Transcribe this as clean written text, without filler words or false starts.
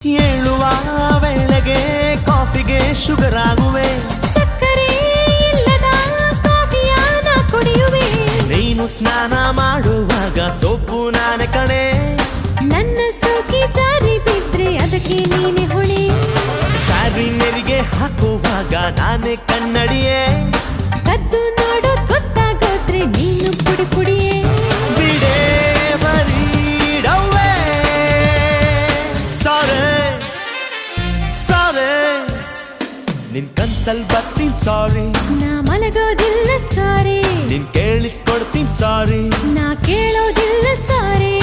ಏಳುವ ವೇಳೆಗೆ ಕಾಫಿಗೆ ಶುಗರ್ ಆಗುವೆ, ಸಕ್ಕರೆ ಇಲ್ಲದ ಕಾಫಿಯಾನ ಕುಡಿಯುವೆ. ನೀನು ಸ್ನಾನ ಮಾಡುವಾಗ ಸೊಪ್ಪು ನಾನೆ ಕಣೆ, ನನ್ನ ಸೋಕಿ ಜಾರಿ ಬಿದ್ರೆ ಅದಕ್ಕೆ ನೀನೆ ಹೊಣೆ. ಸ್ಯಾರಿ ನೆರಿಗೆ ಹಾಕುವಾಗ ನಾನೇ ಕನ್ನಡಿಯೇ, ಕದ್ದು ನೋಡೋದ್ ಗೊತ್ತಾಗೋದ್ರೆ ನೀನು ಪುಡಿ ಪುಡಿಯೇ. ಬಿಡೇ ಬರೀಡವ್ವೆ ಸಾರೆ ಸಾರೆ, ನಿನ್ ಕನ್ಸಲ್ ಬರ್ತೀನಿ ಸಾರಿ, ನಾ ಮಲಗೋದಿಲ್ಲ ಸಾರಿ, ನಿನ್ ಕೇಳಿದ್ ಕೊಡ್ತೀನಿ ಸಾರಿ, ನಾ ಕೇಳೋದಿಲ್ಲ ಸಾರಿ.